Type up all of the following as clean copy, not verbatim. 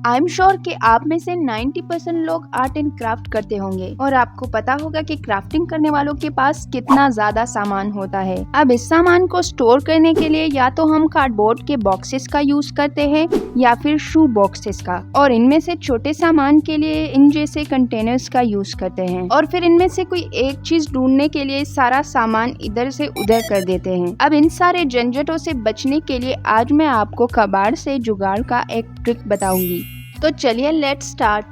I am sure कि आप में से 90% लोग आर्ट एंड क्राफ्ट करते होंगे और आपको पता होगा कि क्राफ्टिंग करने वालों के पास कितना ज्यादा सामान होता है। अब इस सामान को स्टोर करने के लिए या तो हम कार्डबोर्ड के बॉक्सेस का यूज करते हैं या फिर शू बॉक्सेस का, और इनमें से छोटे सामान के लिए इन जैसे कंटेनर्स का यूज करते हैं, और फिर इनमें से कोई एक चीज ढूंढने के लिए सारा सामान इधर से उधर कर देते हैं। अब इन सारे झंझटों से बचने के लिए आज मैं आपको कबाड़ से जुगाड़ का एक ट्रिक बताऊंगी। तो चलिए लेट्स स्टार्ट।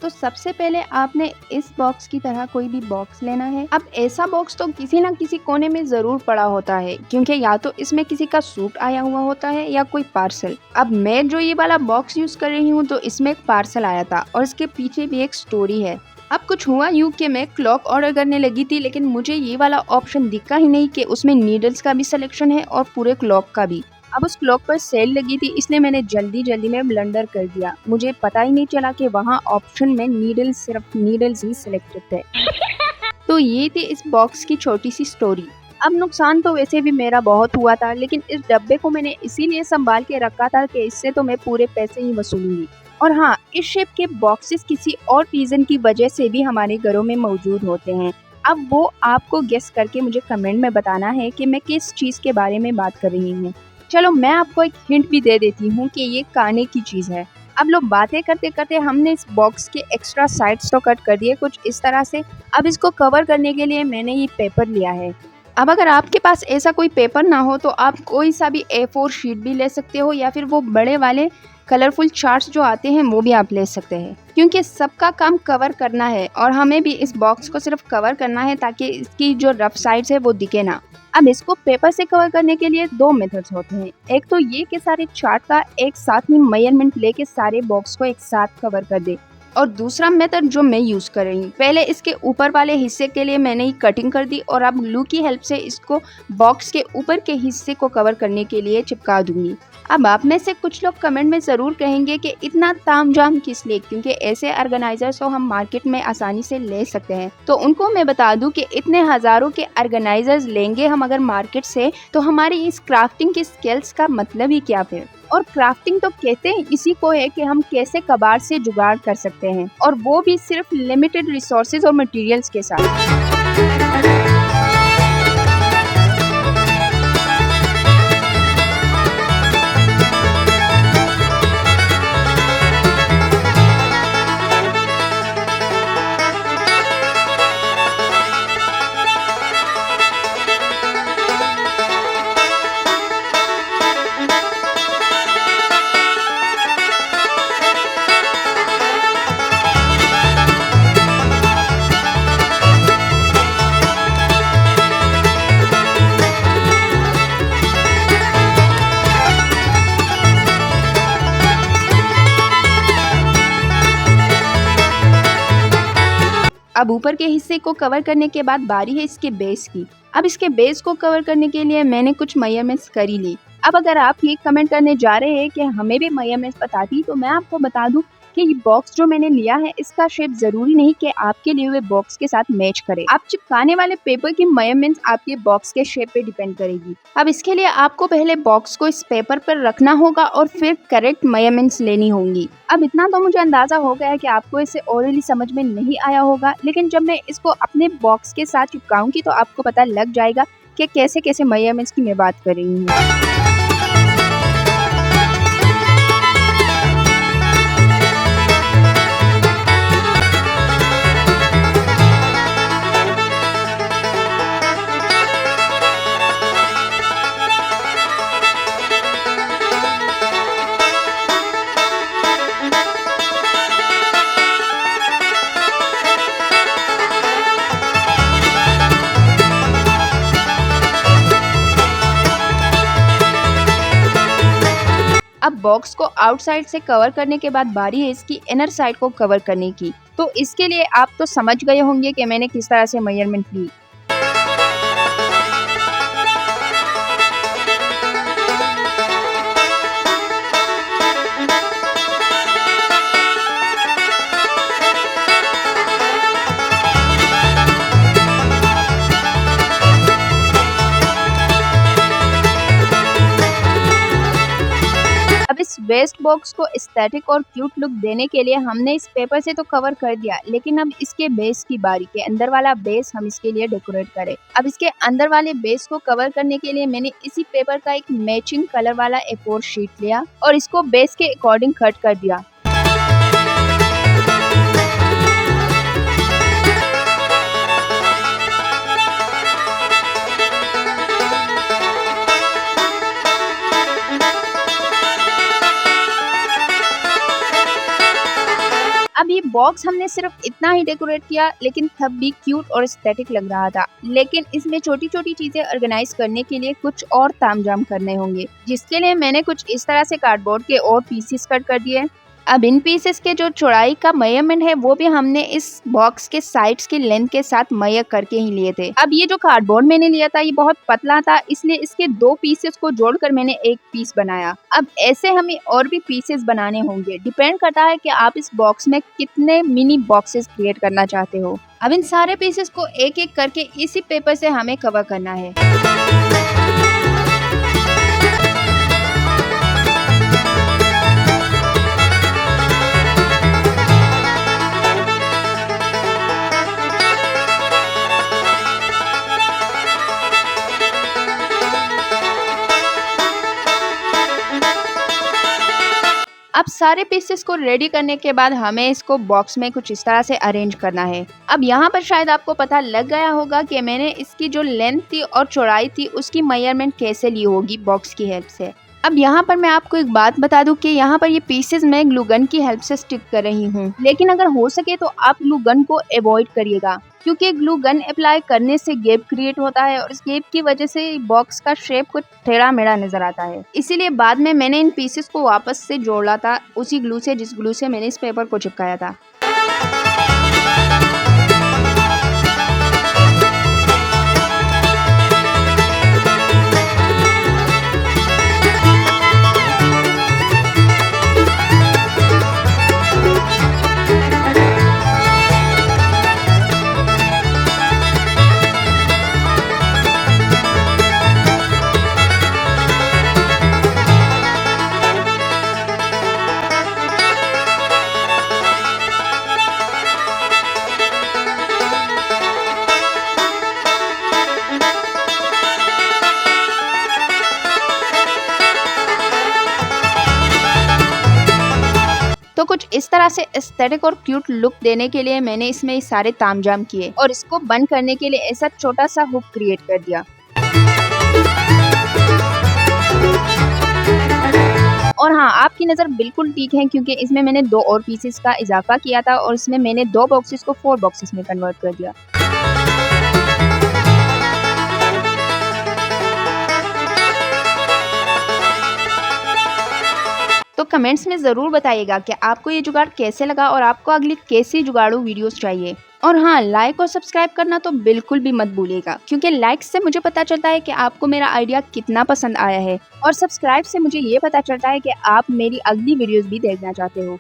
तो सबसे पहले आपने इस बॉक्स की तरह कोई भी बॉक्स लेना है। अब ऐसा बॉक्स तो किसी न किसी कोने में जरूर पड़ा होता है, क्योंकि या तो इसमें किसी का सूट आया हुआ होता है या कोई पार्सल। अब मैं जो ये वाला बॉक्स यूज कर रही हूँ तो इसमें एक पार्सल आया था और इसके पीछे भी एक स्टोरी है। अब कुछ हुआ यूं कि मैं क्लॉक ऑर्डर करने लगी थी, लेकिन मुझे ये वाला ऑप्शन दिखा ही नहीं कि उसमें नीडल्स का भी सिलेक्शन है और पूरे क्लॉक का भी। अब उस क्लॉक पर सेल लगी थी, इसलिए मैंने जल्दी में ब्लंडर कर दिया। मुझे पता ही नहीं चला कि वहाँ ऑप्शन में सिर्फ नीडल्स ही सिलेक्टेड थे। तो ये थी इस बॉक्स की छोटी सी स्टोरी। अब नुकसान तो वैसे भी मेरा बहुत हुआ था, लेकिन इस डब्बे को मैंने इसीलिए संभाल के रखा था कि इससे तो मैं पूरे पैसे ही वसूलूंगी। और हाँ, इस शेप के बॉक्सेस किसी और रीजन की वजह से भी हमारे घरों में मौजूद होते हैं। अब वो आपको गेस करके मुझे कमेंट में बताना है कि मैं किस चीज के बारे में बात कर रही हूँ। चलो मैं आपको एक हिंट भी दे देती हूँ कि ये खाने की चीज है। अब लोग बातें करते करते हमने इस बॉक्स के एक्स्ट्रा साइड्स तो कट कर दिए कुछ इस तरह से। अब इसको कवर करने के लिए मैंने ये पेपर लिया है। अब अगर आपके पास ऐसा कोई पेपर ना हो तो आप कोई सा भी A4 शीट भी ले सकते हो, या फिर वो बड़े वाले कलरफुल चार्ट्स जो आते हैं वो भी आप ले सकते हैं, क्योंकि सबका काम कवर करना है और हमें भी इस बॉक्स को सिर्फ कवर करना है ताकि इसकी जो रफ साइड्स है वो दिखे ना। अब इसको पेपर से कवर करने के लिए दो मेथड्स होते हैं। एक तो ये कि सारे चार्ट का एक साथ ही मेजरमेंट लेके सारे बॉक्स को एक साथ कवर कर दे, और दूसरा मेथड जो मैं यूज कर रही हूँ, पहले इसके ऊपर वाले हिस्से के लिए मैंने ये कटिंग कर दी और अब ग्लू की हेल्प से इसको बॉक्स के ऊपर के हिस्से को कवर करने के लिए चिपका दूंगी। अब आप में से कुछ लोग कमेंट में जरूर कहेंगे कि इतना तामझाम किस लिए, क्योंकि ऐसे ऑर्गेनाइजर्स तो हम मार्केट में आसानी से ले सकते हैं। तो उनको मैं बता दूं कि इतने हजारों के ऑर्गेनाइजर्स लेंगे हम अगर मार्केट से, तो हमारी इस क्राफ्टिंग की स्किल्स का मतलब ही क्या फिर। और क्राफ्टिंग तो कहते हैं इसी को है कि हम कैसे कबाड़ से जुगाड़ कर सकते हैं, और वो भी सिर्फ लिमिटेड रिसोर्सेज और मटेरियल्स के साथ। अब ऊपर के हिस्से को कवर करने के बाद बारी है इसके बेस की। अब इसके बेस को कवर करने के लिए मैंने कुछ मेजरमेंट्स कर ही ली। अब अगर आप ये कमेंट करने जा रहे हैं कि हमें भी मेजरमेंट्स बता दी, तो मैं आपको बता दूं कि ये बॉक्स जो मैंने लिया है इसका शेप जरूरी नहीं कि आपके लिए हुए बॉक्स के साथ मैच करे। आप चिपकाने वाले पेपर की मेजरमेंट्स आपके बॉक्स के शेप पे डिपेंड करेगी। अब इसके लिए आपको पहले बॉक्स को इस पेपर पर रखना होगा और फिर करेक्ट मेजरमेंट्स लेनी होंगी। अब इतना तो मुझे अंदाजा हो गया है कि आपको इसे ओरली समझ में नहीं आया होगा, लेकिन जब मैं इसको अपने बॉक्स के साथ चिपकाऊंगी तो आपको पता लग जाएगा कि कैसे कैसे मेजरमेंट्स की मैं बात कर रही हूँ। अब बॉक्स को आउटसाइड से कवर करने के बाद बारी है इसकी इनर साइड को कवर करने की। तो इसके लिए आप तो समझ गए होंगे कि मैंने किस तरह से मेजरमेंट ली। इस वेस्ट बॉक्स को एस्थेटिक और क्यूट लुक देने के लिए हमने इस पेपर से तो कवर कर दिया, लेकिन अब इसके बेस की बारी के अंदर वाला बेस हम इसके लिए डेकोरेट करें। अब इसके अंदर वाले बेस को कवर करने के लिए मैंने इसी पेपर का एक मैचिंग कलर वाला A4 शीट लिया और इसको बेस के अकॉर्डिंग कट कर दिया। अब ये बॉक्स हमने सिर्फ इतना ही डेकोरेट किया, लेकिन तब भी क्यूट और एस्थेटिक लग रहा था। लेकिन इसमें छोटी छोटी चीजें ऑर्गेनाइज करने के लिए कुछ और तामझाम करने होंगे, जिसके लिए मैंने कुछ इस तरह से कार्डबोर्ड के और पीसेस कट कर दिए। अब इन पीसेस के जो चौड़ाई का मेजरमेंट है वो भी हमने इस बॉक्स के साइड्स की लेंथ के साथ मेजर करके ही लिए थे। अब ये जो कार्डबोर्ड मैंने लिया था ये बहुत पतला था, इसलिए इसके 2 पीसेस को जोड़कर मैंने एक पीस बनाया। अब ऐसे हमें और भी पीसेस बनाने होंगे, डिपेंड करता है कि आप इस बॉक्स में कितने मिनी बॉक्सेस क्रिएट करना चाहते हो। अब इन सारे पीसेस को एक एक करके इसी पेपर से हमें कवर करना है। अब सारे पीसेस को रेडी करने के बाद हमें इसको बॉक्स में कुछ इस तरह से अरेंज करना है। अब यहाँ पर शायद आपको पता लग गया होगा कि मैंने इसकी जो लेंथ थी और चौड़ाई थी उसकी मेजरमेंट कैसे ली होगी बॉक्स की हेल्प से। अब यहाँ पर मैं आपको एक बात बता दूं कि यहाँ पर ये पीसेस मैं ग्लू गन की हेल्प से स्टिक कर रही हूँ, लेकिन अगर हो सके तो आप ग्लू गन को अवॉइड करिएगा, क्योंकि ग्लू गन अप्लाई करने से गैप क्रिएट होता है और इस गैप की वजह से बॉक्स का शेप कुछ टेढ़ा मेढ़ा नजर आता है। इसीलिए बाद में मैंने इन पीसेस को वापस से जोड़ा था उसी ग्लू से जिस ग्लू से मैंने इस पेपर को चिपकाया था। तो कुछ इस तरह से एस्थेटिक और क्यूट लुक देने के लिए मैंने इसमें सारे तामझाम किए और इसको बंद करने के लिए ऐसा छोटा सा हुक क्रिएट कर दिया। और हाँ, आपकी नज़र बिल्कुल ठीक है, क्योंकि इसमें मैंने 2 और पीसेस का इजाफा किया था और इसमें मैंने 2 बॉक्सेस को 4 बॉक्सेस में कन्वर्ट कर दिया। तो कमेंट्स में ज़रूर बताइएगा कि आपको ये जुगाड़ कैसे लगा और आपको अगली कैसी जुगाड़ू वीडियोस चाहिए। और हाँ, लाइक और सब्सक्राइब करना तो बिल्कुल भी मत भूलिएगा, क्योंकि लाइक से मुझे पता चलता है कि आपको मेरा आइडिया कितना पसंद आया है और सब्सक्राइब से मुझे ये पता चलता है कि आप मेरी अगली वीडियोस भी देखना चाहते हो।